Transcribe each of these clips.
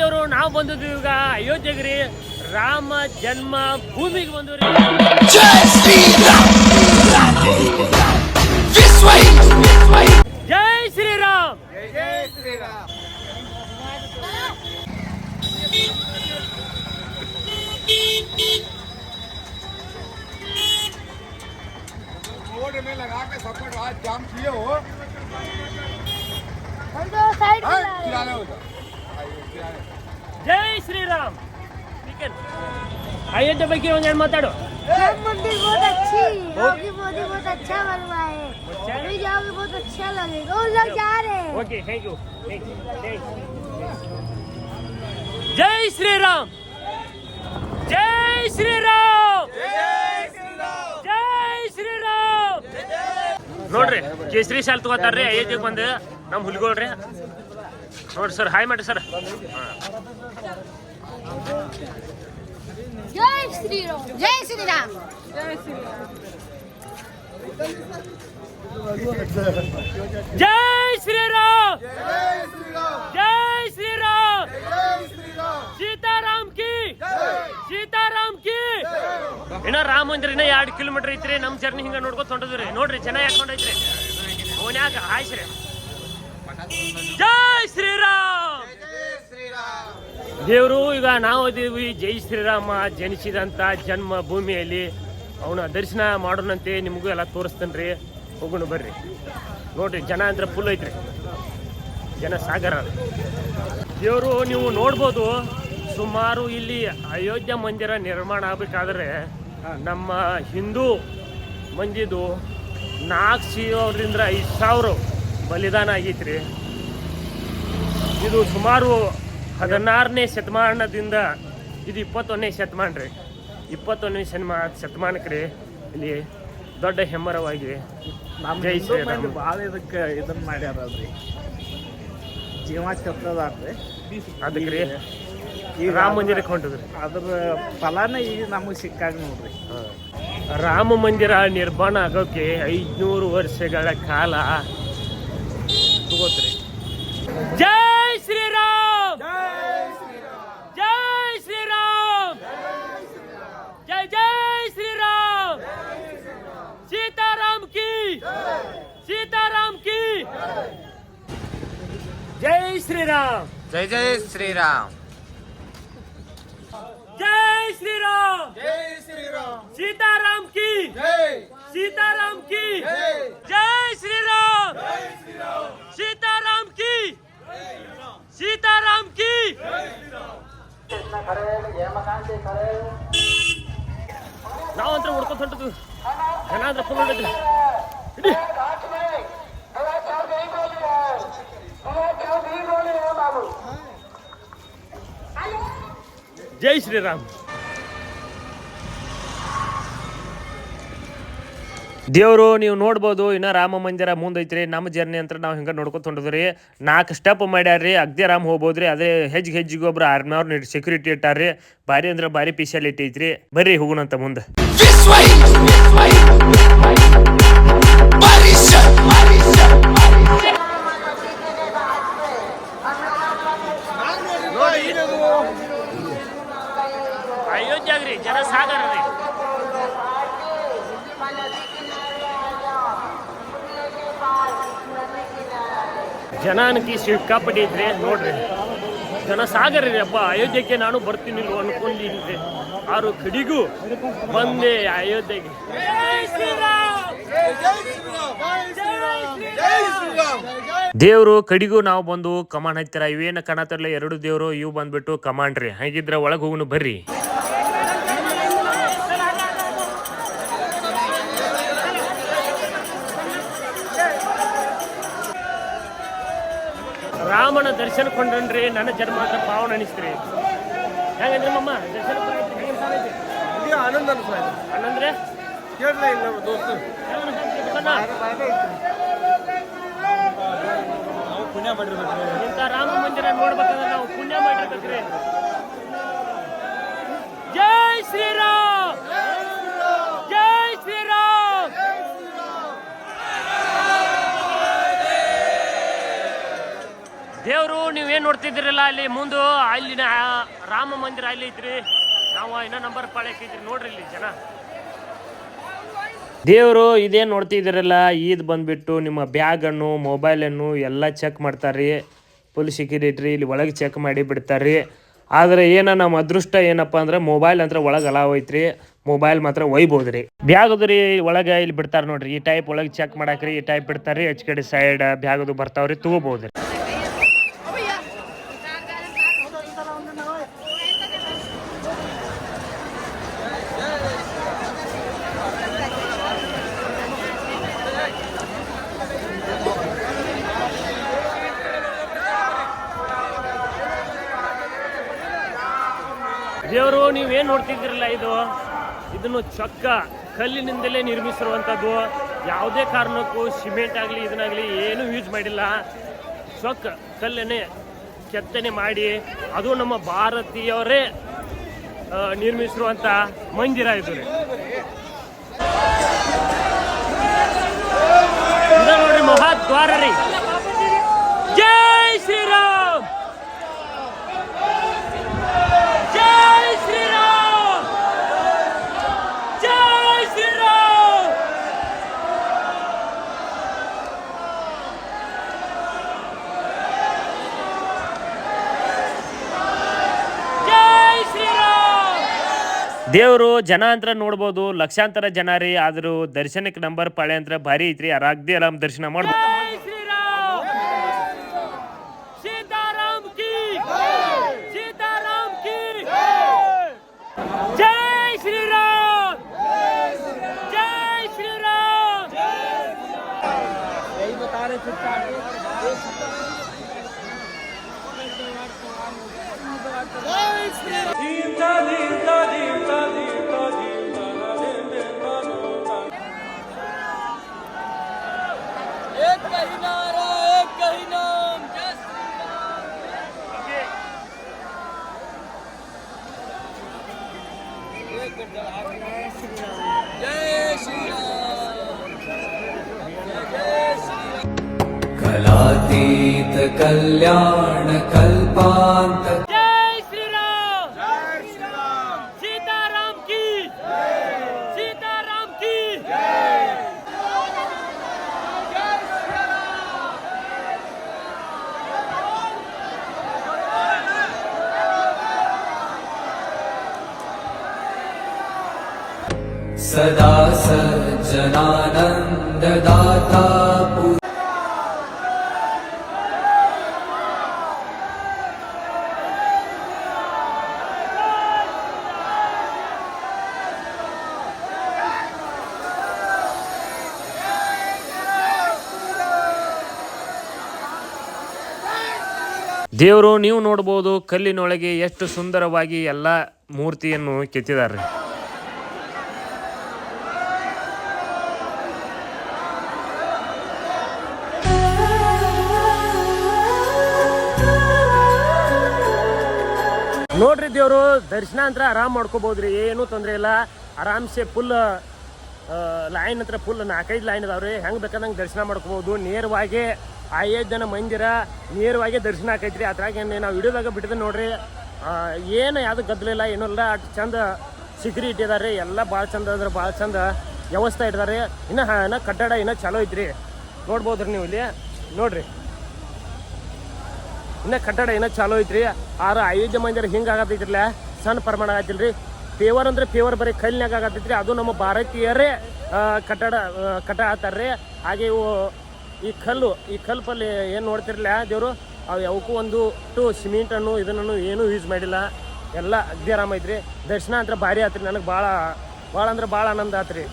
ದೇವ್ರು ನಾವು ಬಂದಿದ್ವಿ ಈಗ ಅಯೋಧ್ಯೆಗೆ ರೀ, ರಾಮ ಜನ್ಮ ಭೂಮಿಗೆ ಬಂದ್ರಿ. ಜೈ ಶ್ರೀರಾಮ್, ಜೈ ಶ್ರೀರಾಮ್, ಜೈ ಶ್ರೀರಾಮ್. रोड में लगा के सपोर्ट आज जाम किए हो साइड ಜೈ ಶ್ರೀರಾಮ್. अयोध्या ಬಗ್ಗೆ ಒಂದೇನು ಮಾತಾಡು. राम मंदिर बहुत अच्छी, योगी मोदी बहुत अच्छा बनवाए, अभी जाओगे बहुत अच्छा लगेगा, वो लोग जा रहे हैं. Okay, thank you. ಜೈ ಶ್ರೀರಾಮ್, ಜೈ ಶ್ರೀರಾಮ್, ಜೈ ಶ್ರೀರಾಮ್. ನೋಡ್ರಿ ಕೇಸರಿ ಶಾಲ್ ತಗೋತಾರ್ರಿ ಅಯೋಧ್ಯೆಗೆ ಬಂದು ನಮ್ಮ ಹುಲಿಗೋಳ್ರಿ. ನೋಡ್ರಿ ಸರ್, ಹಾಯ್ ಮಾಡಿ ಸರ್. जय श्री राम, जय श्री राम, जय श्री राम, जय श्री राम, जय श्री राम, सीताराम की, सीताराम की. ಇನ್ನ ರಾಮ ಮಂದಿರ ಇನ್ನ 2 ಕಿಲೋಮೀಟರ್ ಐತ್ರಿ. ನಮ್ಮ ಜರ್ನಿ ಹಿಂಗ ನೋಡ್ಕೊತ ಹೊಂಟದ್ರಿ. ನೋಡ್ರಿ ಚೆನ್ನಾಗಿ ಹಾಕೊಂಡೈತ್ರಿ. ಅವನ್ಯಾಕ ಹಾಯ್ಸ್ರಿ. ಜೈ ಶ್ರೀರಾಮ್. ದೇವರು ಈಗ ನಾವು ಇದೀವಿ ಜೈ ಶ್ರೀರಾಮ ಜನಿಸಿದಂಥ ಜನ್ಮ ಭೂಮಿಯಲ್ಲಿ ಅವನ ದರ್ಶನ ಮಾಡೋಣಂತೆ. ನಿಮಗೂ ಎಲ್ಲ ತೋರಿಸ್ತೇನೆ ರೀ. ಹೋಗೋಣ ಬರ್ರಿ. ನೋಡ್ರಿ ಜನ ಅಂದ್ರೆ ಫುಲ್ ಐತ್ರಿ, ಜನ ಸಾಗರ. ದೇವರು ನೀವು ನೋಡ್ಬೋದು. ಸುಮಾರು ಇಲ್ಲಿ ಅಯೋಧ್ಯ ಮಂದಿರ ನಿರ್ಮಾಣ ಆಗಬೇಕಾದ್ರೆ ನಮ್ಮ ಹಿಂದೂ ಮಂದಿದು 4,000ರಿಂದ 5,000 ಬಲಿದಾನ ಆಗೈತ್ರಿ. ಇದು ಸುಮಾರು 16ನೇ ಶತಮಾನದಿಂದ ಇದು 21ನೇ ಶತಮಾನ ರೀ. 21ನೇ ಶತಮಾನಕ್ಕೆ ರೀ ಇಲ್ಲಿ ದೊಡ್ಡ ಹೆಮ್ಮರವಾಗಿ ಜೈ ಶ್ರೀರಾಮ್ ಭಾಳ ಇದಕ್ಕೆ ಇದನ್ನ ಮಾಡ್ಯಾರಲ್ರಿ, ಜೀವ ಚತ್ತದಾರ್ರಿ. ಅದಕ್ಕೆ ರೀ ರಾಮ ಮಂದಿರಕ್ಕೆ ಹೊಂಟದ್ರಿ. ಅದ್ರ ಫಲನೇ ಈಗ ನಮಗೆ ಸಿಕ್ಕಾಗ ನೋಡ್ರಿ. ರಾಮ ಮಂದಿರ ನಿರ್ಮಾಣ ಆಗೋಕೆ 500 ವರ್ಷಗಳ ಕಾಲ ತಗೋತ್ರಿ. ಜೈ ಶ್ರೀರಾಮ್, ಜೈ ಶ್ರೀರಾಮ್, ಜೈ ಜೈ ಶ್ರೀರಾಮ್, सीताराम की, सीताराम की. जय श्री राम, जय जय श्रीराम, जय श्री राम, जय श्रीराम, सीताराम की, सीताराम की. जय श्री राम, सीताराम की, सीताराम की. ನಾವಂತ್ರ ಹುಡ್ಕೊತ ಹೊಂಟದ್ವಿ. ಜನ ಅಂದ್ರೆ ಫುಲ್ ಹೊಂಟದ್ರಿ. ಇಡಿ ಜೈ ಶ್ರೀರಾಮ್. ದೇವರು ನೀವು ನೋಡ್ಬೋದು. ಇನ್ನ ರಾಮ ಮಂದಿರ ಮುಂದೈತ್ರಿ. ನಮ್ಮ ಜರ್ನಿ ಅಂತ ನಾವು ಹಿಂಗೆ ನೋಡ್ಕೊತ ಹೊಂಟದ್ರಿ. 4 ಸ್ಟೆಪ್ ಮಾಡ್ಯಾರ್ರಿ. ಅಗ್ದಿ ಆರಾಮ್ ಹೋಗ್ಬೋದ್ರಿ. ಅದೇ ಹೆಜ್ಜಿಗೆ ಒಬ್ರು ಆರ್ಮಿಯವ್ರ ಸೆಕ್ಯೂರಿಟಿ ಇಟ್ಟಾರ್ರಿ. ಭಾರಿ ಅಂದ್ರೆ ಭಾರಿ ಸ್ಪೆಷಾಲಿಟಿ ಐತ್ರಿ. ಬರ್ರಿ ಹೋಗೋಣಂತ ಮುಂದೆ. ಅಯೋಧ್ಯಾಗ್ರಿ ಜನ ಸಾಗರ ರೀ. ಜನ ಅನ್ಕಿ ಸಿಕ್ಕಾಪಟ್ಟಿ ಐತ್ರಿ. ನೋಡ್ರಿ ಜನ ಸಾಗರ ರೀ. ಹಬ್ಬ ಅಯೋಧ್ಯಕ್ಕೆ ನಾನು ಬರ್ತೀನಿ ಅನ್ಕೊಂಡಿದ್ದೆ. ಆರು ಕಡಿಗೂ ಬಂದೆ ಅಯೋಧ್ಯೆಗೆ. ದೇವರು ಕಡಿಗೂ ನಾವು ಬಂದು ಕಮಾಂಡ್ ಹತ್ತಿರ ಇವೇನ ಕಾಣತ್ತಿರಲ್ಲ 2 ದೇವರು ಇವು ಬಂದ್ಬಿಟ್ಟು ಕಮಾಂಡ್ ರೀ. ಹಾಗಿದ್ರೆ ಒಳಗೆ ಹೋಗುನು ಬರ್ರಿ. ರಾಮನ ದರ್ಶನ ಕೊಂಡ್ರಿ. ನನ್ನ ಜನ್ಮ ಅಂತ ಪಾವನ ಅನಿಸ್ತ್ರಿ. ಹೆಂಗಂದ್ರೆ ಮಮ್ಮ ದರ್ಶನ ಆನಂದ ಅನ್ಸ ಅನ್ನಂದ್ರೆ ಕೇಳಲೇ ಇಲ್ಲ ದೋಸ್ತು. ನಾವು ಪುಣ್ಯ ಮಾಡಿರ್ಬೇಕ್ರಿ. ಇಂಥ ರಾಮ ಮಂದಿರ ನೋಡ್ಬೇಕಂದ್ರೆ ನಾವು ಪುಣ್ಯ ಮಾಡಿರ್ಬೇಕ್ರಿ. ಜೈ ಶ್ರೀರಾಮ್, ಜೈ ಶ್ರೀರಾಮ್. ದೇವರು ನೀವೇನ್ ನೋಡ್ತಿದ್ದೀರಲ್ಲ ಅಲ್ಲಿ ಮುಂದೆ ಅಲ್ಲಿನ ರಾಮ ಮಂದಿರ ಅಲ್ಲಿ ಐತ್ರಿ. ನಾವು ಇನ್ನೂ ನಂಬರ್ ಪಾಳ್ಯಕ್ಕೆ ಐತ್ರಿ. ನೋಡ್ರಿ ಇಲ್ಲಿ ಜನ ದೇವರು ಇದೇನು ನೋಡ್ತಿದ್ದೀರಲ್ಲ, ಇದು ಬಂದ್ಬಿಟ್ಟು ನಿಮ್ಮ ಬ್ಯಾಗನ್ನು ಮೊಬೈಲನ್ನು ಎಲ್ಲ ಚೆಕ್ ಮಾಡ್ತಾರೆ. ಫುಲ್ ಸೆಕ್ಯೂರಿಟಿ ಇಲ್ಲಿ ಒಳಗೆ ಚೆಕ್ ಮಾಡಿ ಬಿಡ್ತಾರೆ. ಆದರೆ ನಮ್ಮ ಅದೃಷ್ಟ ಏನಪ್ಪ ಅಂದ್ರೆ ಮೊಬೈಲ್ ಅಂದ್ರೆ ಒಳಗೆ ಅಲಾವ್ ಐತ್ರಿ. ಮೊಬೈಲ್ ಮಾತ್ರ ಒಯ್ಬೋದ್ರಿ. ಬ್ಯಾಗದು ರೀ ಒಳಗೆ ಇಲ್ಲಿ ಬಿಡ್ತಾರೆ ನೋಡ್ರಿ. ಈ ಟೈಪ್ ಒಳಗೆ ಚೆಕ್ ಮಾಡಾಕ್ರಿ. ಈ ಟೈಪ್ ಬಿಡ್ತಾರೆ. ಎಚ್ ಕಡೆ ಸೈಡ್ ಬ್ಯಾಗದು ಬರ್ತಾವ್ರಿ, ತಗೋಬೋದ್ರಿ. ದೇವರು ನೀವೇನು ನೋಡ್ತಿದ್ದೀರಲ್ಲ, ಇದನ್ನು ಚೊಕ್ಕ ಕಲ್ಲಿನಿಂದಲೇ ನಿರ್ಮಿಸಿರುವಂಥದ್ದು. ಯಾವುದೇ ಕಾರಣಕ್ಕೂ ಸಿಮೆಂಟ್ ಆಗಲಿ ಇದನ್ನಾಗಲಿ ಏನೂ ಯೂಸ್ ಮಾಡಿಲ್ಲ. ಚೊಕ್ಕ ಕಲ್ಲನ್ನೇ ಕೆತ್ತನೆ ಮಾಡಿ ಅದು ನಮ್ಮ ಭಾರತೀಯವರೇ ನಿರ್ಮಿಸಿರುವಂಥ ಮಂದಿರ ಇದು ರೀ. ನೋಡ್ರಿ ಮಹಾದ್ವಾರ ರೀ. ಜೈ ಶ್ರೀರಾಮ್, ಜೈ ಶ್ರೀರಾಮ್, ಜೈ ಶ್ರೀರಾಮ್. ಜೈ ಶ್ರೀರಾಮ್. ದೇವರು ಜನ ಅಂತ ನೋಡ್ಬೋದು, ಲಕ್ಷಾಂತರ ಜನ ರೀ. ಆದರೂ ದರ್ಶನಕ್ಕೆ ನಂಬರ್ ಪಾಳೆ ಅಂತ ಭಾರಿ ಐತ್ರಿ. ಆರಾಗ್ದಿ ಎಲ್ಲ ದರ್ಶನ ಮಾಡ್ಬೋದು. ಸೀತಾರಾಮ್ ಕಿ, ಸೀತಾರಾಮ್ ಕಿ ಜೈ ಶ್ರೀರಾಮ್, ಜೈ ಶ್ರೀರಾಮ್. यही बता रहे फ्लिपकार्ट कलातीत कल्याण कल्पांत जय श्री राम, जय श्री राम. सीताराम की, सीताराम की. सदा सज्जनानंद दाता ದೇವರು ನೀವು ನೋಡ್ಬೋದು ಕಲ್ಲಿನೊಳಗೆ ಎಷ್ಟು ಸುಂದರವಾಗಿ ಎಲ್ಲ ಮೂರ್ತಿಯನ್ನು ಕೆತ್ತಿದ್ದಾರೆ. ನೋಡ್ರಿ ದೇವರು ದರ್ಶನ ಅಂತ ಆರಾಮ್ ಮಾಡ್ಕೋಬಹುದ್ರಿ. ಏನು ತೊಂದರೆ ಇಲ್ಲ. ಆರಾಮ್ಸೆ ಫುಲ್ ಲೈನ್ ಹತ್ರ ಫುಲ್ 4-5 ಲೈನ್ ಅದಾವ್ರಿ. ಹೆಂಗೆ ಬೇಕಾದಂಗೆ ದರ್ಶನ ಮಾಡ್ಕೋಬಹುದು. ನೇರವಾಗಿ ಅಯೋಧ್ಯನ ಮಂದಿರ ನೇರವಾಗಿ ದರ್ಶನ ಆಕೈತ್ರಿ. ಅದ್ರಾಗ ನಾವು ವಿಡಿಯೋದಾಗ ಬಿಟ್ಟಿದ್ದೆ ನೋಡ್ರಿ. ಏನು ಯಾವ್ದು ಗದ್ದಲಿಲ್ಲ, ಏನೂ ಇಲ್ಲ. ಅಷ್ಟು ಚಂದ ಸೆಕ್ಯೂರಿಟಿ ಇದಾರೆ. ಎಲ್ಲ ಭಾಳ ಚಂದ ಅಂದ್ರೆ ಭಾಳ ಚಂದ ವ್ಯವಸ್ಥೆ ಇಟ್ಟಿದ್ದಾರೆ. ಇನ್ನು ಕಟ್ಟಡ ಇನ್ನೂ ಚಲೋ ಐತ್ರಿ. ನೋಡ್ಬೋದ್ರಿ ನೀವು ಇಲ್ಲಿ ನೋಡ್ರಿ. ಇನ್ನು ಕಟ್ಟಡ ಏನೋ ಚಾಲೋ ಐತ್ರಿ. ಆರ ಅಯೋಧ್ಯೆ ಮಂದಿರ ಹಿಂಗೆ ಆಗತ್ತೈತ್ರಲ್ಲ, ಸಣ್ಣ ಪ್ರಮಾಣ ಆಗತ್ತಿಲ್ರಿ. ಫೇವರ್ ಅಂದ್ರೆ ಫೇವರ್ ಬರೀ ಕಲ್ಲಿನಾಗ ಆಗತ್ತೈತ್ರಿ. ಅದು ನಮ್ಮ ಭಾರತೀಯರೇ ಕಟ್ಟ ಆತಾರ್ರಿ. ಹಾಗೆ ಇವು ಈ ಕಲ್ಲು ಪಲ್ಲಿ ಏನು ನೋಡ್ತಿರ್ಲಿಲ್ಲ ದೇವರು, ಅವು ಯಾವಕ್ಕೂ ಒಂದು ಸಿಮೆಂಟನ್ನು ಇದನ್ನು ಏನೂ ಯೂಸ್ ಮಾಡಿಲ್ಲ. ಎಲ್ಲ ಅಗ್ದಿ ಆರಾಮ ಐತ್ರಿ. ದರ್ಶನ ಅಂತ ಭಾರಿ ಆತ್ರಿ. ನನಗೆ ಭಾಳ ಅಂದ್ರೆ ಭಾಳ ಆನಂದ ಆತ್ರಿ.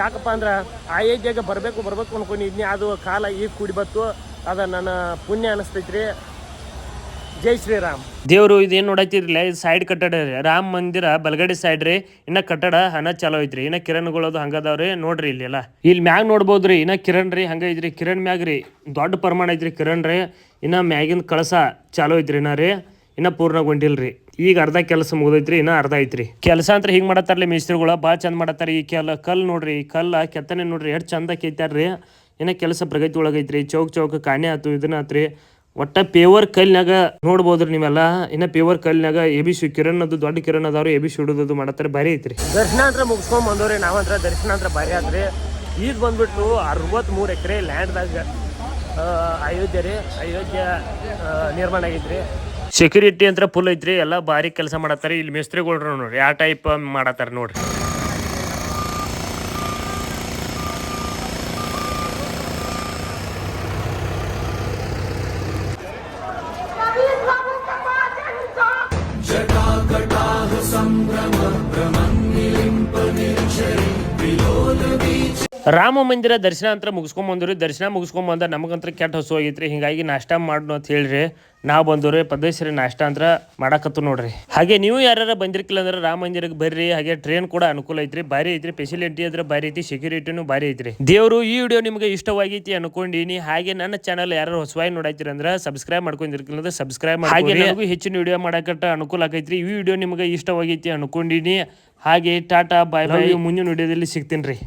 ಯಾಕಪ್ಪ ಅಂದ್ರೆ ಅಯೋಧ್ಯೆಗೆ ಬರಬೇಕು ಅನ್ಕೊಂಡಿದ್ನಿ. ಅದು ಕಾಲ ಈಗ ಕೂಡಿ ಬತ್ತು. ಅದು ನನ್ನ ಪುಣ್ಯ ಅನಿಸ್ತೈತ್ರಿ. ಜೈ ಶ್ರೀರಾಮ್. ದೇವರು ಇದೇನು ನೋಡತ್ತಿರ್ಲಿಲ್ಲ, ಇದು ಸೈಡ್ ಕಟ್ಟಡ ರೀ. ರಾಮ ಮಂದಿರ ಬಲಗಡೆ ಸೈಡ್ ರೀ. ಇನ್ನ ಕಟ್ಟಡ ಹಣ ಚಲೋ ಐತ್ರಿ. ಇನ್ನ ಕಿರಣಗಳದು ಹಂಗದಾವ್ರಿ. ನೋಡ್ರಿ ಇಲ್ಲಿ ಎಲ್ಲ ಇಲ್ಲಿ ಮ್ಯಾಗ ನೋಡ್ಬೋದ್ರಿ. ಇನ್ನ ಕಿರಣ್ ರೀ ಹಂಗ ಐತ್ರಿ. ಕಿರಣ್ ಮ್ಯಾಗ ರೀ ದೊಡ್ಡ ಪ್ರಮಾಣ ಐತ್ರಿ ಕಿರಣ್ ರೀ. ಇನ್ನ ಮ್ಯಾಗಿನ ಕಳಸ ಚಾಲೋ ಐತ್ರಿ. ಇನ್ನ ರೀ ಇನ್ನ ಪೂರ್ಣಗೊಂಡಿಲ್ರಿ. ಈಗ ಅರ್ಧ ಕೆಲಸ ಮುಗಿದೈತ್ರಿ. ಇನ್ನ ಅರ್ಧ ಐತ್ರಿ ಕೆಲಸ ಅಂತ. ಹಿಂಗ್ ಮಾಡತ್ತಾರ್ಲಿ ಮೇಸ್ತ್ರಿಗಳು, ಭಾಳ ಚಂದ ಮಾಡತ್ತಾರ. ಈ ಕಲ್ಲು ನೋಡ್ರಿ, ಈ ಕಲ್ಲ ಕೆತ್ತನೆ ನೋಡ್ರಿ ಎಷ್ಟು ಚಂದ ಕೆತ್ತಾರ್ರಿ. ಇನ್ನ ಕೆಲಸ ಪ್ರಗತಿ ಒಳಗೈತ್ರಿ. ಚೌಕ್ ಕಾಣೆ ಆತು, ಇದನ್ನ ಆತ್ರಿ. ಒಟ್ಟ ಪೇವರ್ ಕಲ್ನಾಗ ನೋಡ್ಬೋದ್ರಿ ನೀವೆಲ್ಲ ಇನ್ನ ಪೇವರ್ ಕಲ್ನಾಗ ಎಬಿಸಿ ಕಿರಣ್ ಅದು ದೊಡ್ಡ ಕಿರಣ್ ಅದಾವ್ರಿ ಎಬಿಸಿ ಹಿಡುದು ಮಾಡತ್ತಾರ ಭಾರಿ ಐತ್ರಿ. ದರ್ಶನ ಅಂತ ಮುಗಿಸ್ಕೊಂಡ್ ಬಂದವ್ರಿ ನಾವಂತ್ರ ದರ್ಶನ ಅಂತ ಭಾರಿ ಆದ್ರಿ. ಈಗ ಬಂದ್ಬಿಟ್ಟು 63 ಎಕರೆ ಲ್ಯಾಂಡ್ದಾಗ ಅಯೋಧ್ಯೆ ರೀ ಅಯೋಧ್ಯ ನಿರ್ಮಾಣ ಆಗೈತ್ರಿ. ಸೆಕ್ಯೂರಿಟಿ ಅಂತ ಫುಲ್ ಐತ್ರಿ, ಎಲ್ಲ ಭಾರಿ ಕೆಲಸ ಮಾಡತ್ತಾರ. ಇಲ್ಲಿ ಮೇಸ್ತ್ರಿಗಳ್ರು ನೋಡ್ರಿ ಯಾವ ಟೈಪ್ ಮಾಡತ್ತಾರ ನೋಡ್ರಿ. ರಾಮ ಮಂದಿರ ದರ್ಶನ ಅಂತ ಮುಗಿಸ್ಕೊಂಡ್ ಬಂದ್ರಿ. ದರ್ಶನ ಮುಗಿಸ್ಕೊಂಡ್ ಬಂದ ನಮಗಂತ್ರ ಕೆಟ್ಟ ಹಸು ಆಗೈತ್ರಿ. ಹಿಂಗಾಗಿ ನಾಷ್ಟ ಮಾಡ್ನು ಅಂತ ಹೇಳ್ರಿ ನಾವು ಬಂದವ್ರಿ. ಪದ್ಧತಿ ನಾಷ್ಟ ಅಂತ ಮಾಡಕತ್ತು ನೋಡ್ರಿ. ಹಾಗೆ ನೀವು ಯಾರು ಬಂದಿರ್ಕಿಲ್ಲ ಅಂದ್ರೆ ರಾಮ ಮಂದಿರಕ್ಕೆ ಬರ್ರಿ. ಹಾಗೆ ಟ್ರೈನ್ ಕೂಡ ಅನುಕೂಲ ಐತ್ರಿ, ಭಾರಿ ಐತ್ರಿ. ಫೆಸಿಲಿಟಿ ಅಂದ್ರೆ ಭಾರಿ ಐತಿ, ಸೆಕ್ಯೂರಿಟಿನೂ ಭಾರಿ ಐತ್ರಿ. ದೇವರು ಈ ವಿಡಿಯೋ ನಿಮ್ಗೆ ಇಷ್ಟವಾಗೈತಿ ಅನ್ಕೊಂಡಿನಿ. ಹಾಗೆ ನನ್ನ ಚಾನಲ್ ಯಾರು ಹೊಸವಾಗಿ ನೋಡಾಯ್ತಿರ ಅಂದ್ರೆ ಸಬ್ಸ್ಕ್ರೈಬ್ ಮಾಡ್ಕೊಂಡಿರ್ಕಿಲ್ಲ ಅಂದ್ರೆ ಸಬ್ಸ್ಕ್ರೈಬ್ ಮಾಡಿ. ಹಾಗೆ ನನಗೂ ಹೆಚ್ಚಿನ ವಿಡಿಯೋ ಮಾಡಕಟ್ಟ ಅನುಕೂಲ ಆಗೈತ್ರಿ. ಈ ವಿಡಿಯೋ ನಿಮ್ಗೆ ಇಷ್ಟವಾಗೈತಿ ಅನ್ಕೊಂಡಿನಿ. ಹಾಗೆ ಟಾಟಾ ಬಾಯ್ ಬಾಯ್. ಮುಂದಿನ ವಿಡಿಯೋದಲ್ಲಿ ಸಿಗ್ತೀನಿ ರೀ.